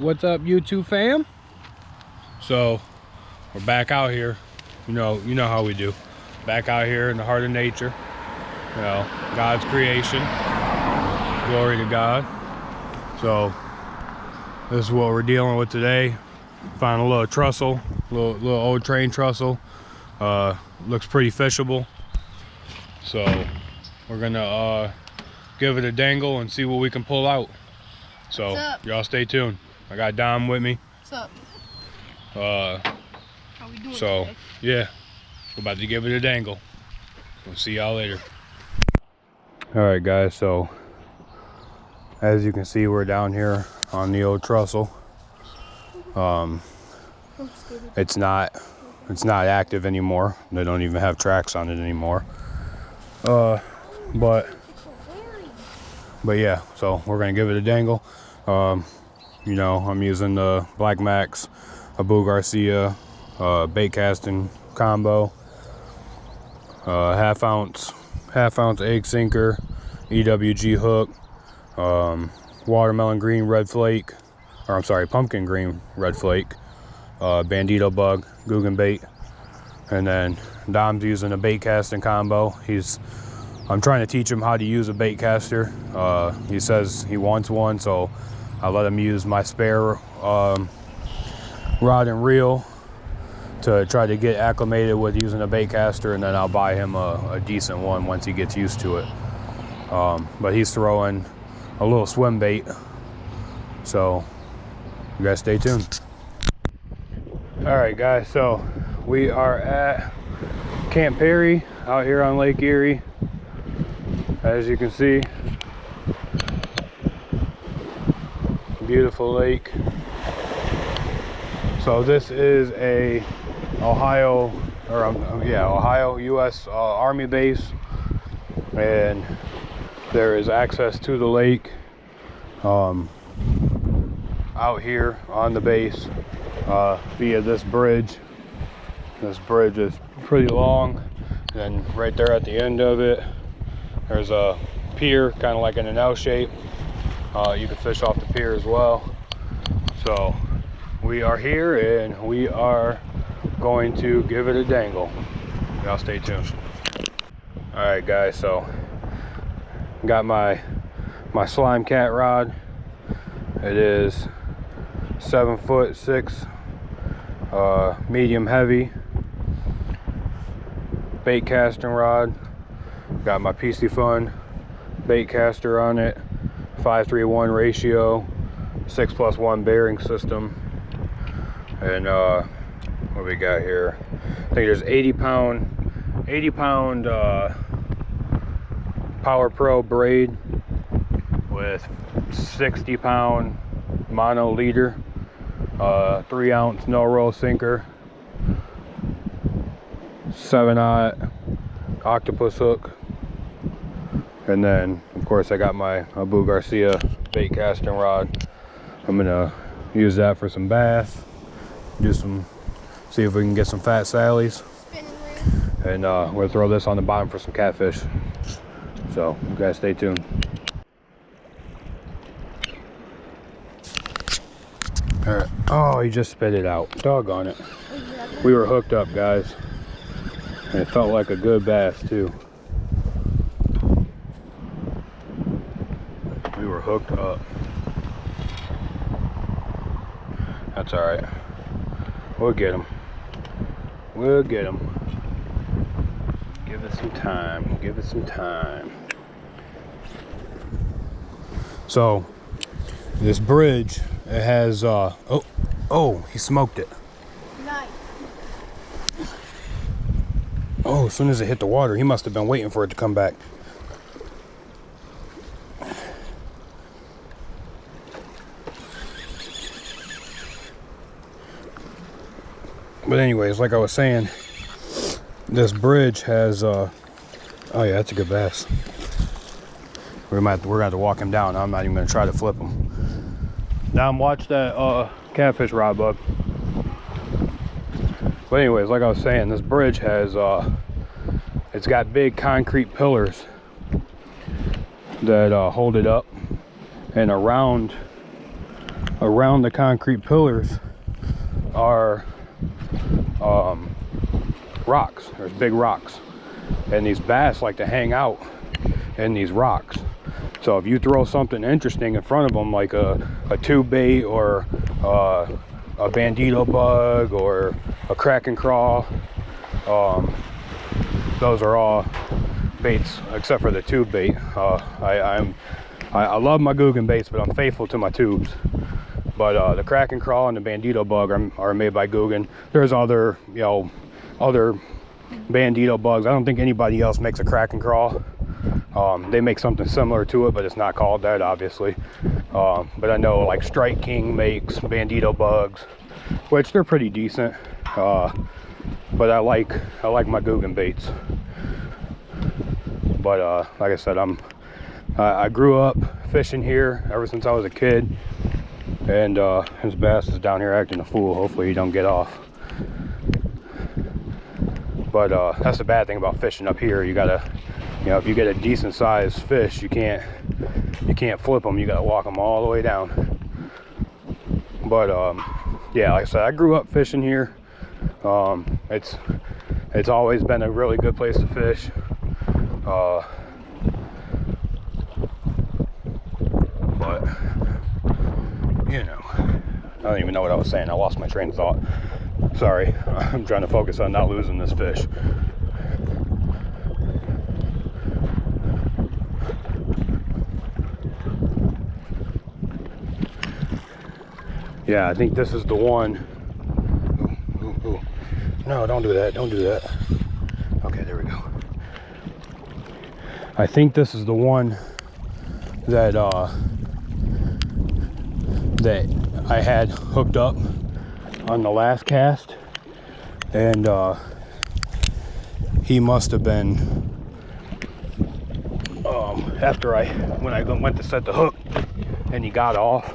what's up YouTube fam? So we're back out here. You know how we do. Back out here in the heart of nature. You know, God's creation. Glory to God. So this is what we're dealing with today. Found a little trussel, little old train trussel. Looks pretty fishable. So we're gonna give it a dangle and see what we can pull out. So y'all stay tuned. I got Dom with me. What's up? How we doing so today? Yeah, we're about to give it a dangle. We'll see y'all later. All right guys, so as you can see, we're down here on the old trussel. It's not active anymore. They don't even have tracks on it anymore. But yeah, so we're gonna give it a dangle. You know, I'm using the Black Max, Abu Garcia bait casting combo, half ounce egg sinker, EWG hook, watermelon green red flake, or I'm sorry, pumpkin green red flake, bandito bug, Guggen bait, and then Dom's using a bait casting combo. I'm trying to teach him how to use a bait caster. He says he wants one, so I let him use my spare rod and reel to try to get acclimated with using a bait caster, and then I'll buy him a decent one once he gets used to it. But he's throwing a little swim bait, so you guys stay tuned. All right guys, so we are at Camp Erie out here on Lake Erie. As you can see, beautiful lake. So this is a Ohio U.S. Army base, and there is access to the lake out here on the base via this bridge. This bridge is pretty long, and right there at the end of it, there's a pier, kind of like in an L shape. You can fish off the pier as well. So we are here and we are going to give it a dangle. Y'all stay tuned. All right guys, so got my slime cat rod. It is 7'6", medium heavy bait casting rod. Got my PC Fun bait caster on it, 5:3:1 ratio, 6+1 bearing system, and what we got here? I think there's 80 pound Power Pro braid with 60 pound mono leader, 3 ounce no roll sinker, 7/0 octopus hook, and then of course I got my Abu Garcia bait casting rod. I'm gonna use that for some bass, see if we can get some fat sallies, and we'll throw this on the bottom for some catfish. So you guys stay tuned. All right. Oh, he just spit it out. Doggone it. We were hooked up, guys, and it felt like a good bass too. We were hooked up. That's all right. We'll get him. We'll get him. Give it some time. Give it some time. So this bridge, it has oh, he smoked it. Nice. Oh, as soon as it hit the water, he must have been waiting for it to come back. But anyways, like I was saying, this bridge has oh yeah, that's a good bass. We're gonna have to walk him down. I'm not even gonna try to flip him. Now watch that catfish rod, bub. But anyways, like I was saying, this bridge has it's got big concrete pillars that hold it up, and around around the concrete pillars are rocks. There's big rocks, and these bass like to hang out in these rocks. So if you throw something interesting in front of them, like a tube bait or a bandito bug or a crack and crawl, those are all baits except for the tube bait. I love my Guggen baits, but I'm faithful to my tubes. But the crack and crawl and the bandito bug are made by Guggen. There's other, other bandito bugs. I don't think anybody else makes a crack and crawl. They make something similar to it, but it's not called that, obviously. But I know like Strike King makes bandito bugs, which they're pretty decent. But I like my Guggen baits. But like I said, I grew up fishing here ever since I was a kid, and his bass is down here acting a fool. Hopefully he don't get off. But that's the bad thing about fishing up here. You gotta, if you get a decent sized fish, you can't flip them. You gotta walk them all the way down. But yeah, like I said, I grew up fishing here. It's always been a really good place to fish. But I don't even know what I was saying. I lost my train of thought. Sorry. I'm trying to focus on not losing this fish. Yeah, I think this is the one. Ooh. No, don't do that. Don't do that. Okay, there we go. I think this is the one that that I had hooked up on the last cast, and he must have been when I went to set the hook and he got off,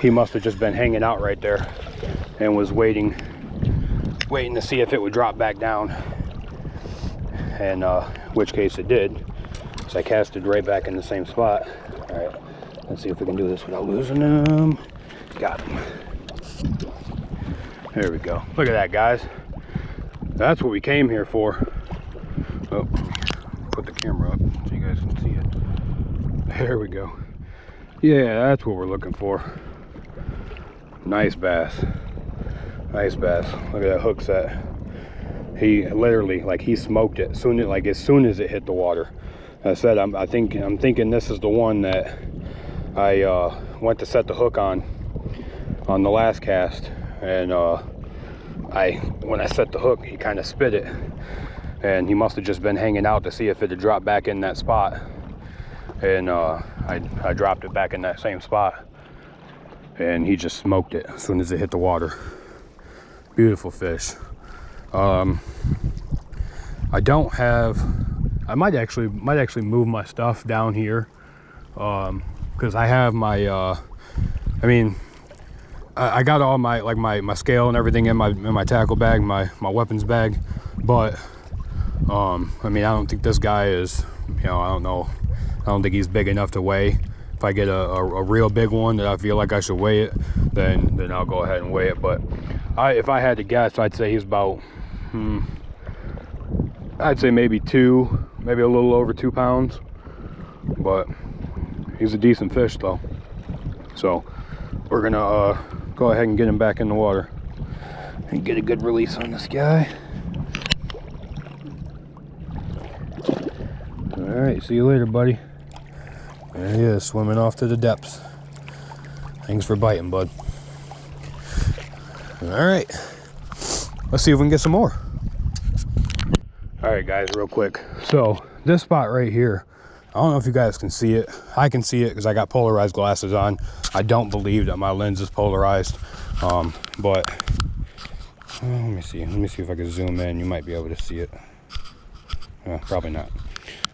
he must have just been hanging out right there and was waiting to see if it would drop back down, and which case it did. So I casted right back in the same spot. All right, let's see if we can do this without losing them. Got him. There we go. Look at that, guys. That's what we came here for. Oh, put the camera up so you guys can see it. There we go. Yeah, that's what we're looking for. Nice bass. Nice bass. Look at that hook set. He literally, like, he smoked it as soon as it hit the water. I said, I'm thinking this is the one that I went to set the hook on the last cast, and when I set the hook, he kind of spit it, and he must have just been hanging out to see if it had dropped back in that spot, and I dropped it back in that same spot, and he just smoked it as soon as it hit the water. Beautiful fish. I might actually move my stuff down here, because I have my I got all my scale and everything in my tackle bag, my weapons bag, but I don't think this guy is, I don't think he's big enough to weigh. If I get a real big one that I feel like I should weigh it, then I'll go ahead and weigh it. But if I had to guess, I'd say he's about I'd say maybe a little over 2 pounds, but he's a decent fish though. So we're gonna go ahead and get him back in the water and get a good release on this guy. All right, see you later, buddy. There he is, swimming off to the depths. Thanks for biting, bud. All right, let's see if we can get some more. All right, guys, real quick. So this spot right here, I don't know if you guys can see it. I can see it because I got polarized glasses on. I don't believe that my lens is polarized, but let me see if I can zoom in. You might be able to see it. Probably not.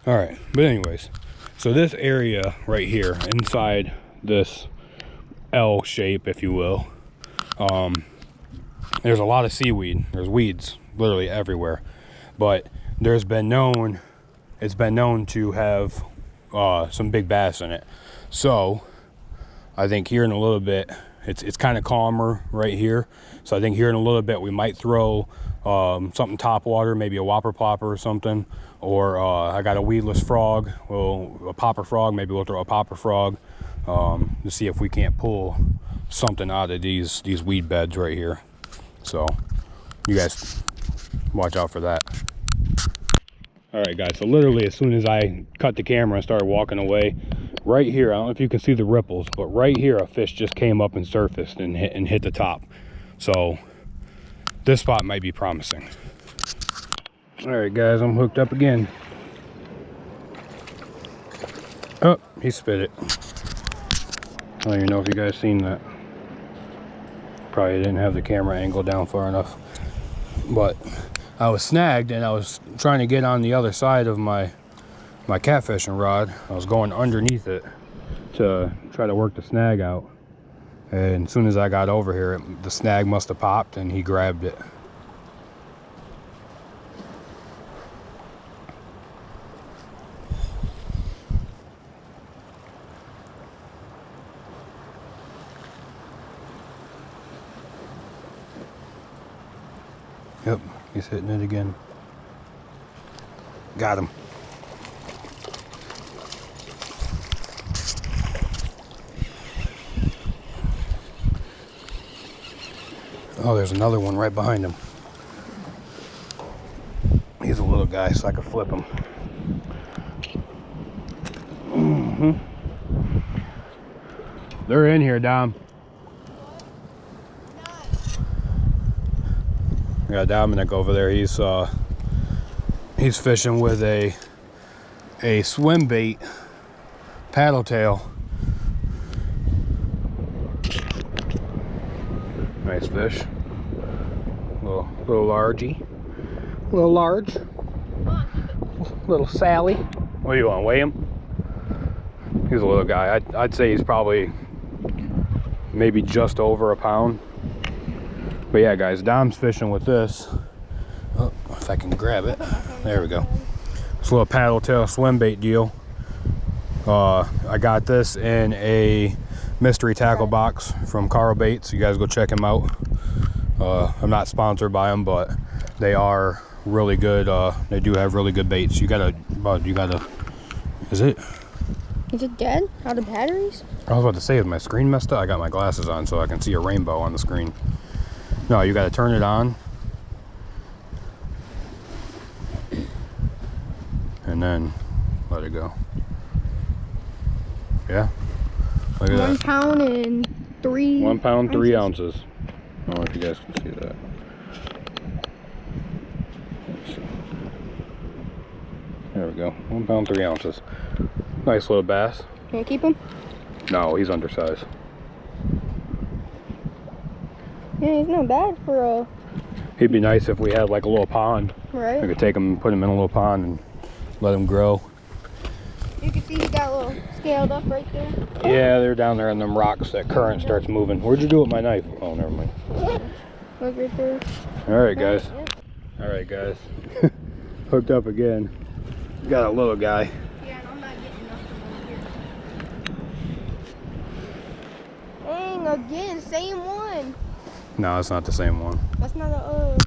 All right, but anyways, so this area right here inside this L shape, if you will, there's a lot of seaweed. There's weeds literally everywhere, but it's been known to have some big bass in it. So I think here in a little bit, it's kind of calmer right here. So I think here in a little bit we might throw something top water, maybe a whopper plopper or something. Or I got a weedless frog, well, a popper frog. Maybe we'll throw a popper frog to see if we can't pull something out of these weed beds right here. So you guys watch out for that. All right, guys, so literally as soon as I cut the camera and started walking away, right here, I don't know if you can see the ripples, but right here a fish just came up and surfaced and hit the top. So this spot might be promising. All right, guys, I'm hooked up again. Oh, he spit it. I don't even know if you guys seen that. Probably didn't have the camera angle down far enough, but I was snagged and I was trying to get on the other side of my catfishing rod. I was going underneath it to try to work the snag out, and as soon as I got over here, the snag must have popped and he grabbed it. Yep, he's hitting it again. Got him. Oh, there's another one right behind him. He's a little guy, so I can flip him. They're in here, Dom. I got Dominic over there. He's fishing with a swim bait paddle tail. Nice fish. Little largy. Little large. Little Sally. What do you want? Weigh him? He's a little guy. I'd say he's probably maybe just over a pound. But yeah, guys, Dom's fishing with this. Oh, if I can grab it. There we go. It's a little paddle tail swim bait deal. I got this in a mystery tackle box from Carl Baits. You guys go check him out. I'm not sponsored by them, but they are really good. They do have really good baits. You gotta, is it dead? Out of batteries? I was about to say, is my screen messed up? I got my glasses on so I can see a rainbow on the screen. No, you gotta turn it on. And then let it go. Yeah. Look at 1 that. pound and 3 1 pound, 3 ounces. ounces. I don't know if you guys can see that. There we go. 1 pound, 3 ounces. Nice little bass. Can I keep him? No, he's undersized. Yeah, he's not bad for a... He'd be nice if we had like a little pond. Right. We could take him and put him in a little pond and let him grow. You can see he got a little scaled up right there. Yeah, they're down there on them rocks. That current starts moving. Where'd you do with my knife? Oh, never mind. Look right there. All right, guys. All right, guys. Hooked up again. Got a little guy. Yeah, I'm not getting nothing over here. Dang, again, same one. No, it's not the same one. That's not a,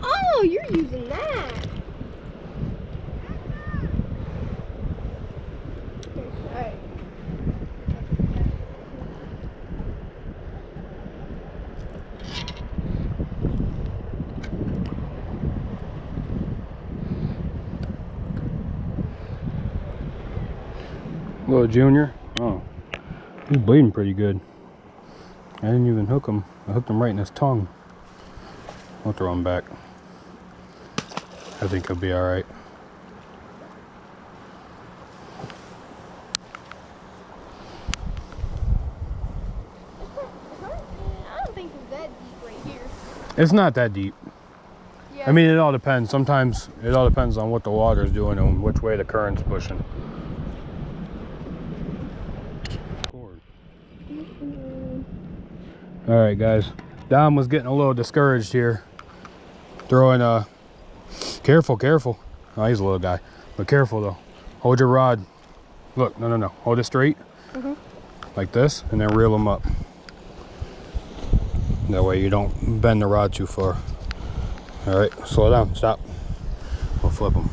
Oh, you're using that. Alright. Little junior. Oh, he's bleeding pretty good. I didn't even hook him. I hooked him right in his tongue. I'll throw him back. I think he'll be all right. I don't think it's that deep right here. It's not that deep. Yeah. I mean, it all depends. Sometimes it all depends on what the water's doing and which way the current's pushing. All right, guys. Dom was getting a little discouraged here. Throwing careful. Oh, he's a little guy, but careful though. Hold your rod. Look, no. Hold it straight like this, and then reel them up. That way you don't bend the rod too far. All right, slow down, stop. We'll flip them.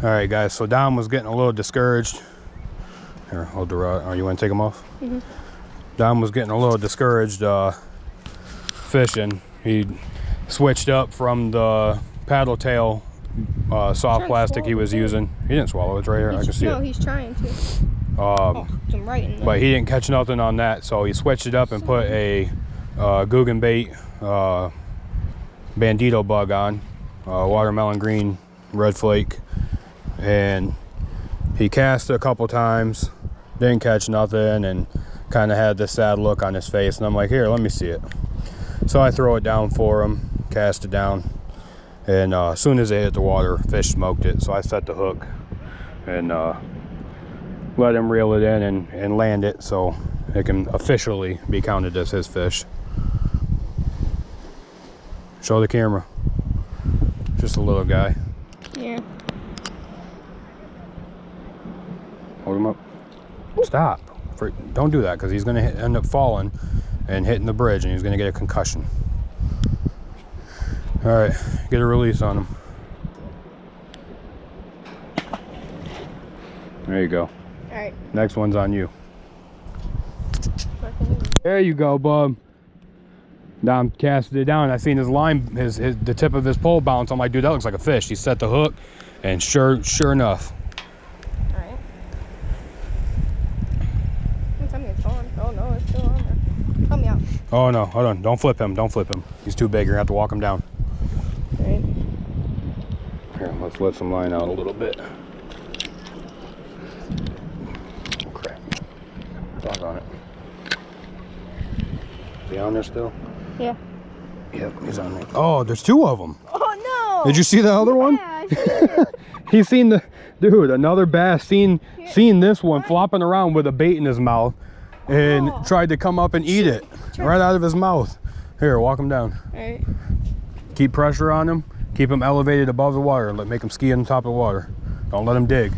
All right, guys, so Dom was getting a little discouraged. Here, hold the rod. Oh, you want to take them off? Dom was getting a little discouraged fishing. He switched up from the paddle tail soft plastic he was using. He didn't swallow it. It's right here. I can see it. No, he's trying to. I'm right in there. But he didn't catch nothing on that, so he switched it up and put a Guggen bait bandito bug on, watermelon green red flake, and he cast a couple times, didn't catch nothing, and kind of had this sad look on his face. And I'm like, here, let me see it. So I throw it down for him, cast it down, and as soon as it hit the water, fish smoked it. So I set the hook and let him reel it in and land it so it can officially be counted as his fish. Show the camera. Just a little guy. Yeah. Hold him up. Stop. Don't do that, because he's going to end up falling and hitting the bridge, and he's going to get a concussion. All right, get a release on him. There you go. All right. Next one's on you. There you go, bub. Dom casted it down. I seen his line, the tip of his pole bounce. I'm like, dude, that looks like a fish. He set the hook, and sure enough. All right. Tell me it's on. Oh no, it's still on there. Help me out. Oh no, hold on. Don't flip him. Don't flip him. He's too big. You're gonna have to walk him down. All right. Here, let's let some line out a little bit. Oh, crap. Dog on it. Is he on there still? Yeah. Yep, he's on there. Oh, there's two of them. Oh no! Did you see the other one? Yeah, I see it. He's seen the dude. Another bass seen this one flopping around with a bait in his mouth, and tried to come up and eat it right out of his mouth. Here, walk him down. All right. Keep pressure on him. Keep him elevated above the water. Make him ski on top of the water. Don't let him dig.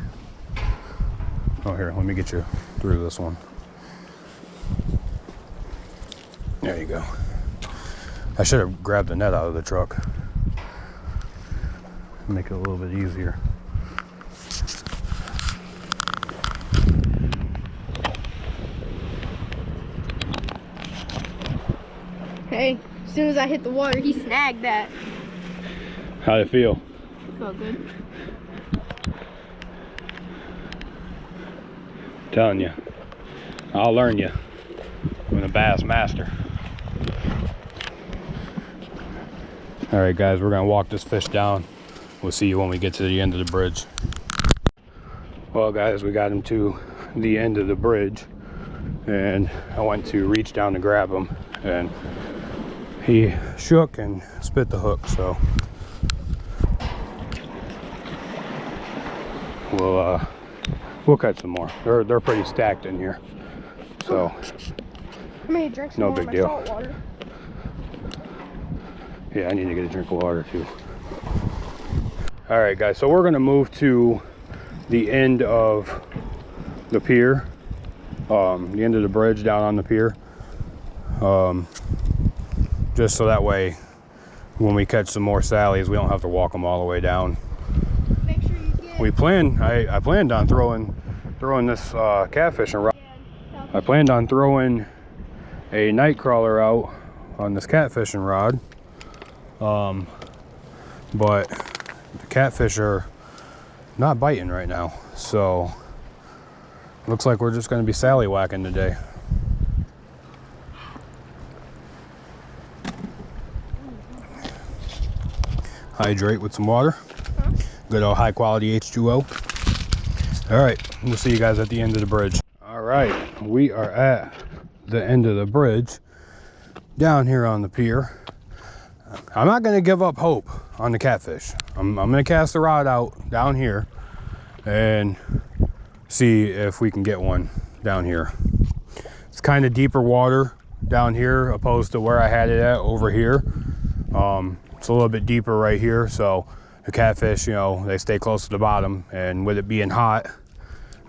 Oh, here, let me get you through this one. There you go. I should have grabbed the net out of the truck. Make it a little bit easier. Hey, as soon as I hit the water, he snagged that. How'd it feel? Felt good. Telling you, I'll learn you. I'm a bass master. All right, guys, we're gonna walk this fish down. We'll see you when we get to the end of the bridge. Well, guys, we got him to the end of the bridge, and I went to reach down to grab him, and he shook and spit the hook. So we'll cut some more. They're pretty stacked in here, so I may drink some no more big of my deal. salt water. Yeah, I need to get a drink of water too. All right, guys, so we're gonna move to the end of the pier, the end of the bridge down on the pier, just so that way when we catch some more sallies, we don't have to walk them all the way down. Make sure you get. I planned on throwing this catfishing rod. I planned on throwing a night crawler out on this catfishing rod, but the catfish are not biting right now, so looks like we're just going to be sally whacking today. Hydrate with some water. Good old high quality H2O. All right, we'll see you guys at the end of the bridge. All right, we are at the end of the bridge down here on the pier. I'm not going to give up hope on the catfish. I'm going to cast the rod out down here and see if we can get one down here. It's kind of deeper water down here opposed to where I had it at over here. It's a little bit deeper right here, so the catfish, you know, they stay close to the bottom, and with it being hot,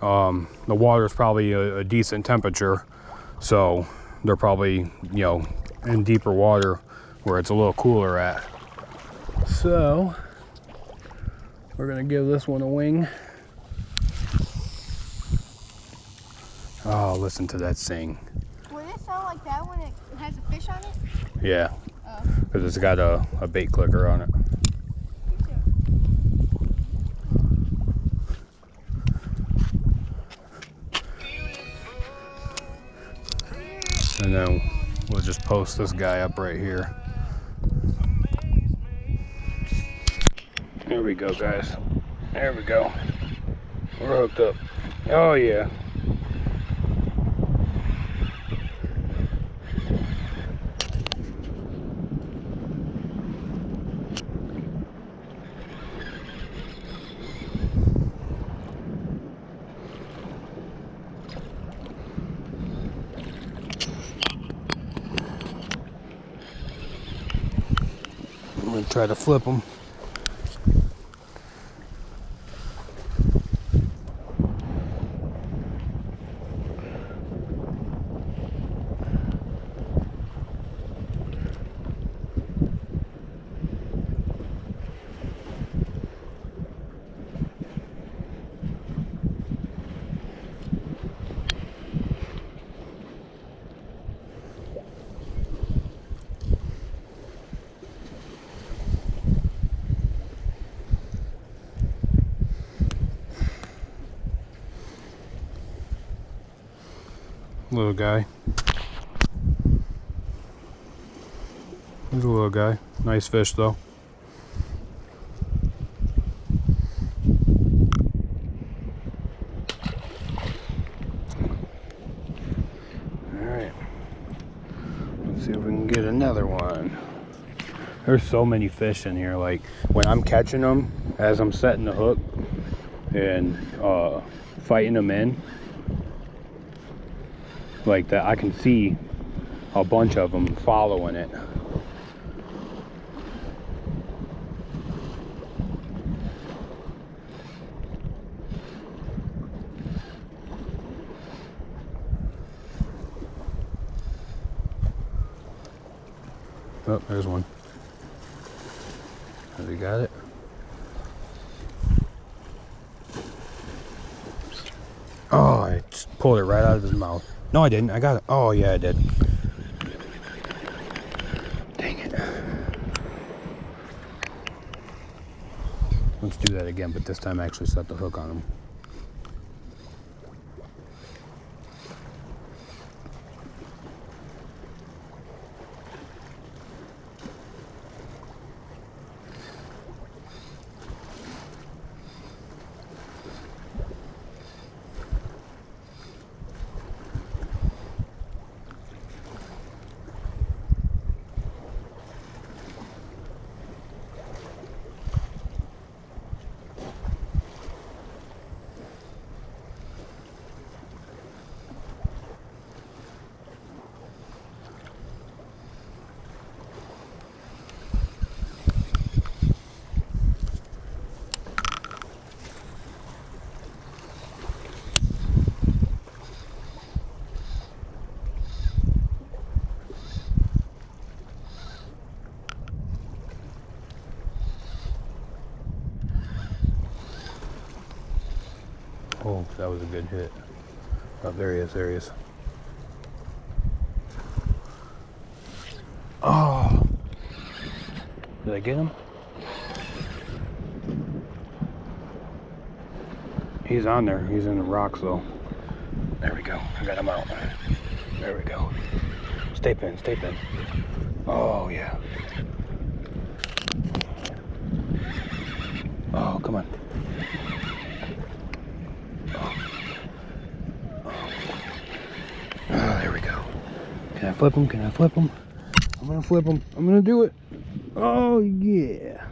The water is probably a decent temperature, so they're probably, you know, in deeper water where it's a little cooler at. So we're gonna give this one a wing. Oh, listen to that sing. Will it sound like that when it has a fish on it? Yeah, Oh. because it's got a bait clicker on it. And then we'll just post this guy up right here. There we go, guys. There we go. We're hooked up. Oh yeah. I'm gonna try to flip them. Little guy. He's a little guy. Nice fish though. Alright. Let's see if we can get another one. There's so many fish in here. Like when I'm catching them, as I'm setting the hook and fighting them in, like that, I can see a bunch of them following it. Oh, there's one. Have you got it? Oh, I just pulled it right out of his mouth. No, I didn't. I got it. Oh, yeah, I did. Dang it. Let's do that again, but this time actually set the hook on him. Oh, that was a good hit. Oh, there he is, there he is. Oh! Did I get him? He's on there. He's in the rocks, though. There we go. I got him out. There we go. Stay pinned, stay pinned. Oh, yeah. Oh, come on. Oh, there we go. Can I flip him? Can I flip him? I'm gonna flip him. I'm gonna do it. Oh, yeah.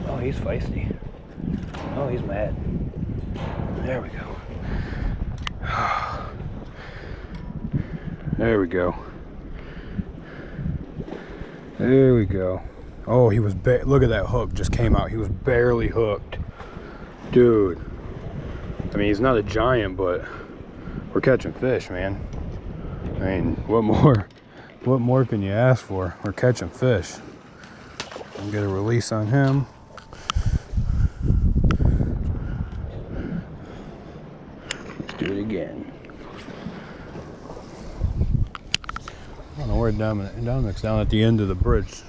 Oh, he's feisty. Oh, he's mad. There we go. There we go. There we go. Oh, he was, look at that hook just came out. He was barely hooked. Dude. I mean, he's not a giant, but we're catching fish, man. I mean, what more can you ask for? We're catching fish. I'll get a release on him. Let's do it again. I don't know where Dominic's down at the end of the bridge.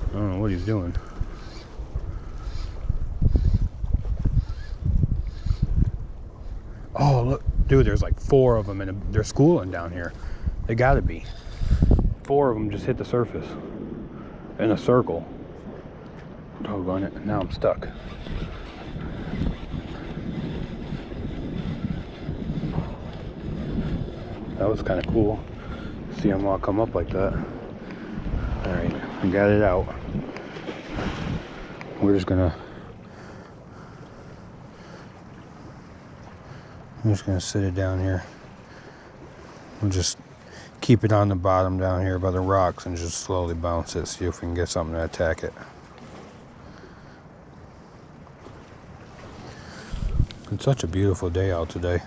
I don't know what he's doing. Oh, look, dude, there's like 4 of them, and they're schooling down here. They gotta be. 4 of them just hit the surface in a circle. Doggone it, now I'm stuck. That was kind of cool. See them all come up like that. All right, I got it out. I'm just gonna sit it down here. We'll just keep it on the bottom down here by the rocks and just slowly bounce it, see if we can get something to attack it. It's such a beautiful day out today.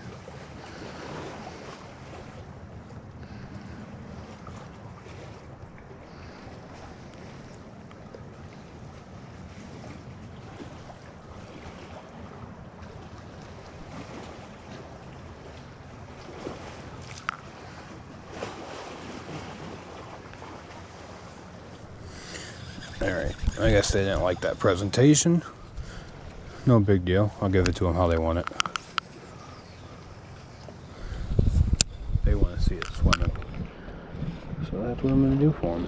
Alright, I guess they didn't like that presentation. No big deal. I'll give it to them how they want it. They want to see it swimming. So that's what I'm going to do for them.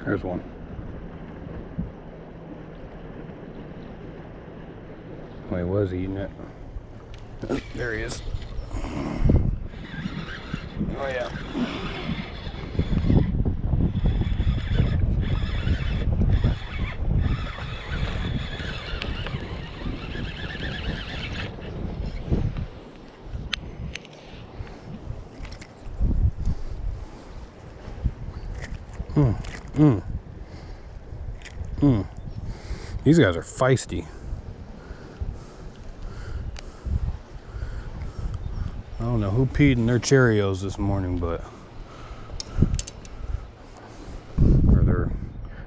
There's one. Well, he was eating it. Oh, there he is. Oh yeah. These guys are feisty. I don't know who peed in their Cheerios this morning, but or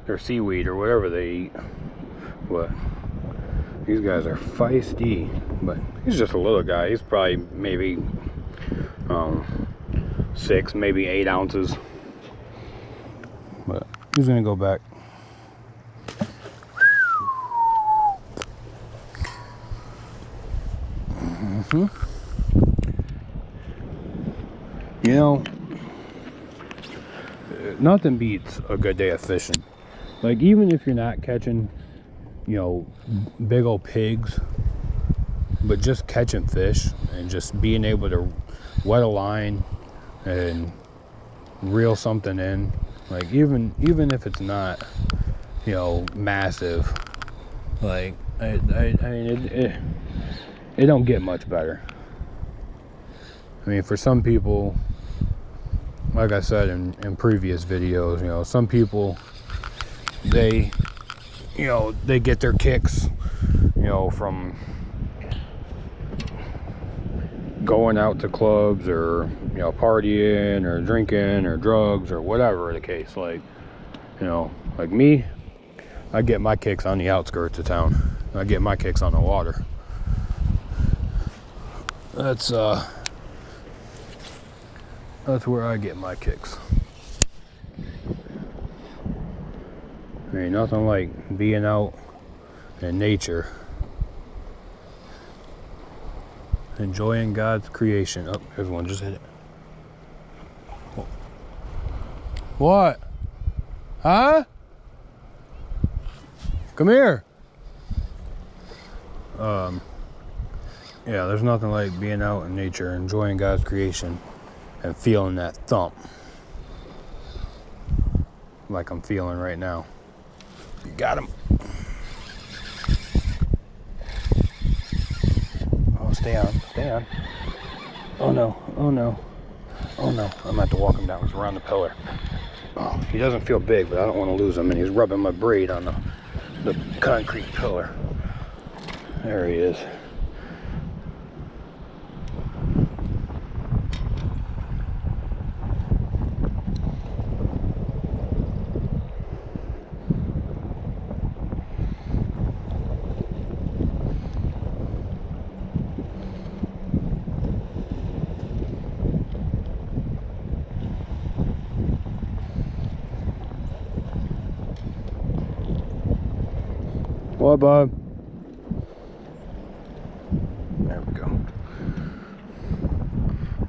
their seaweed or whatever they eat. But these guys are feisty. But he's just a little guy. He's probably maybe 6, maybe 8 ounces. But he's gonna go back. You know, nothing beats a good day of fishing. Like, even if you're not catching, you know, big old pigs, but just catching fish and just being able to wet a line and reel something in, like, even if it's not, you know, massive, like, I mean, it don't get much better. I mean, for some people, like I said in previous videos, you know, some people, they, you know, they get their kicks, you know, from going out to clubs, or, you know, partying or drinking or drugs or whatever the case. Like, you know, like me, I get my kicks on the outskirts of town. I get my kicks on the water. That's where I get my kicks. I mean, nothing like being out in nature, enjoying God's creation. Oh, there's one, just hit it. What? Huh? Come here. Yeah, there's nothing like being out in nature, enjoying God's creation, and feeling that thump like I'm feeling right now. You got him. Oh, stay on. Oh no, oh no, oh no. I'm gonna have to walk him down. He's around the pillar. Oh, he doesn't feel big, but I don't want to lose him, and he's rubbing my braid on the concrete pillar. There he is. What, bub? There we go.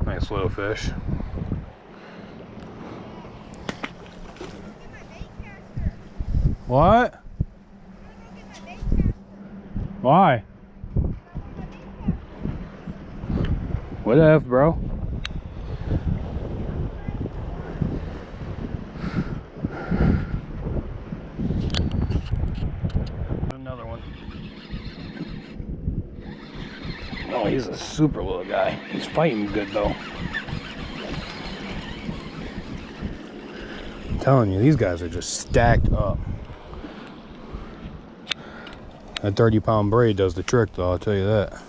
Nice little fish. What? Why? What the F, bro? Another one. Oh, he's a super little guy. He's fighting good though. I'm telling you, these guys are just stacked up. That 30-pound braid does the trick though, I'll tell you that.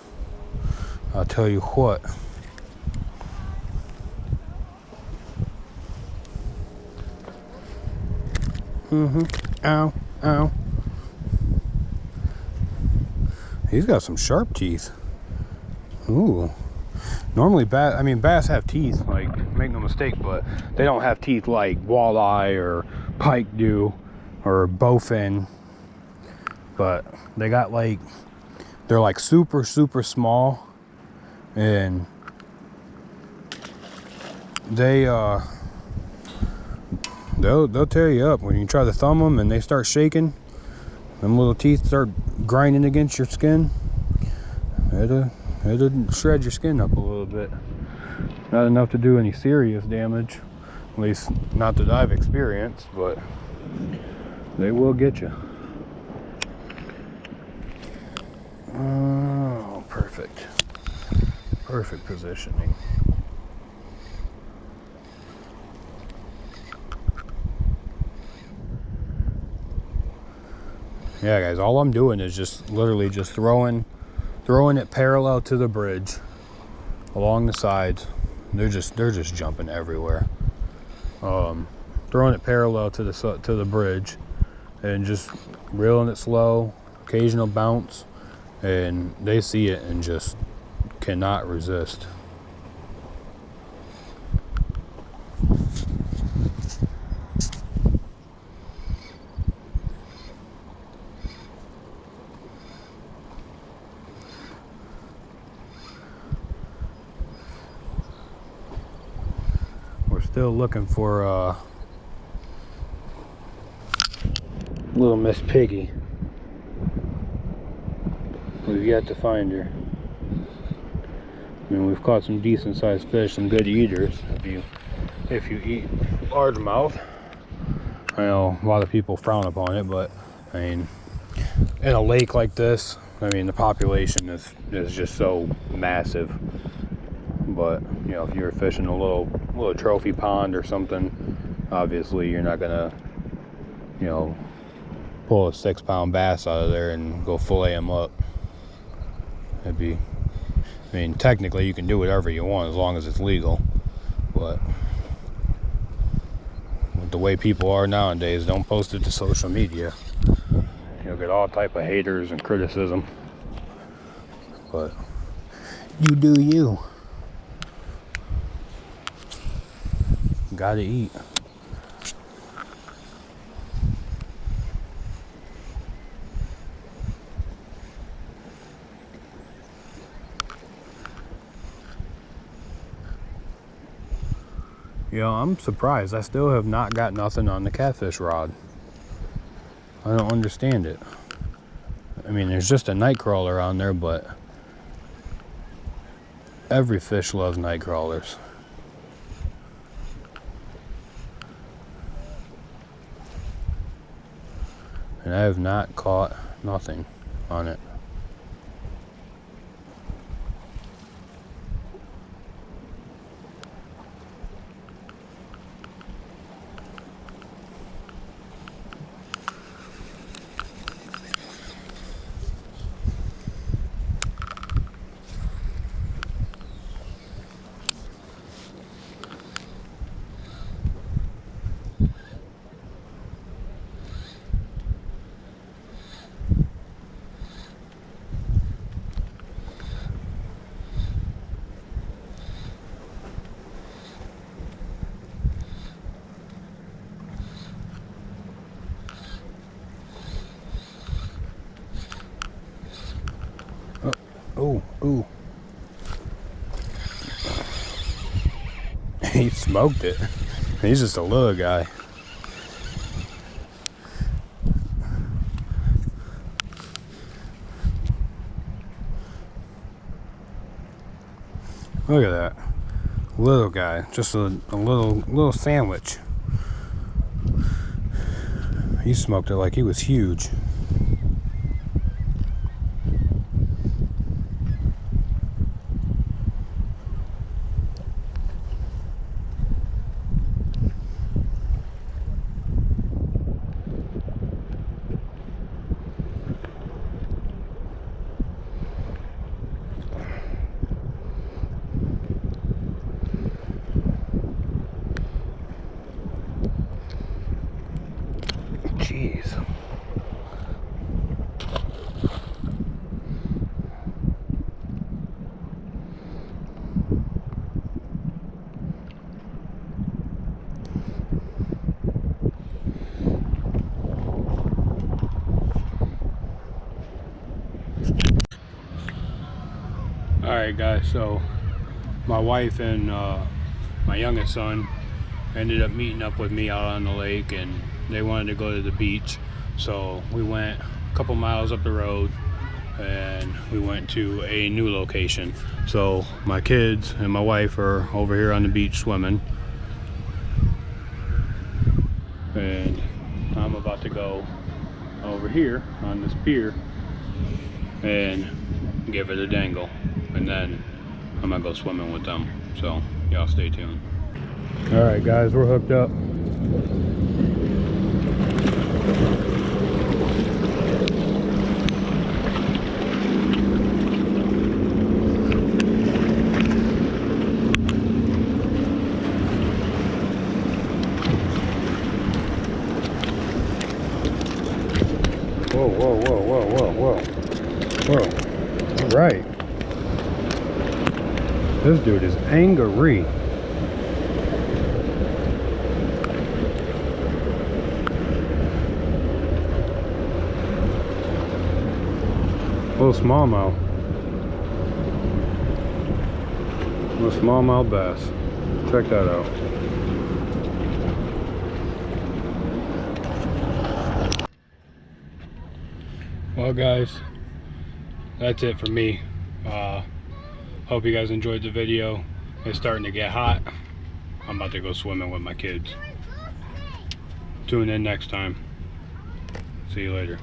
I'll tell you what. Ow, ow. He's got some sharp teeth. Ooh. Normally bass have teeth, like, make no mistake, but they don't have teeth like walleye or pike do, or bowfin. But they got, like, they're like super small, and they'll tear you up when you try to thumb them and they start shaking. Them little teeth start grinding against your skin. It'll shred your skin up a little bit. Not enough to do any serious damage, at least not that I've experienced, but they will get you. Oh, perfect positioning. Yeah, guys, all I'm doing is just literally just throwing it parallel to the bridge, along the sides. They're just jumping everywhere. Throwing it parallel to the bridge, and just reeling it slow, occasional bounce, and they see it and just cannot resist. We're still looking for Little Miss Piggy. We've yet to find her. I mean, we've caught some decent sized fish, some good eaters. If you eat largemouth, I know a lot of people frown upon it, but I mean, in a lake like this, I mean, the population is just so massive. But you know, if you're fishing a little trophy pond or something, obviously you're not gonna, you know, pull a 6-pound bass out of there and go fillet him up. I mean, technically you can do whatever you want as long as it's legal, but with the way people are nowadays, don't post it to social media. You'll get all type of haters and criticism, but you do you. Gotta eat. You know, I'm surprised. I still have not got nothing on the catfish rod. I don't understand it. I mean, there's just a night crawler on there, but every fish loves night crawlers. And I have not caught nothing on it. Ooh. He smoked it. He's just a little guy. Look at that. Little guy. Just a little sandwich. He smoked it like he was huge. Jeez. Alright guys, so my wife and my youngest son ended up meeting up with me out on the lake, and they wanted to go to the beach, so we went a couple miles up the road and we went to a new location. So my kids and my wife are over here on the beach swimming, and I'm about to go over here on this pier and give it a dangle, and then I'm gonna go swimming with them. So y'all stay tuned. All right guys, we're hooked up. Whoa. All right. This dude is angry. Little smallmouth. Little smallmouth bass. Check that out. Well, guys, that's it for me. Hope you guys enjoyed the video. It's starting to get hot. I'm about to go swimming with my kids. Tune in next time. See you later.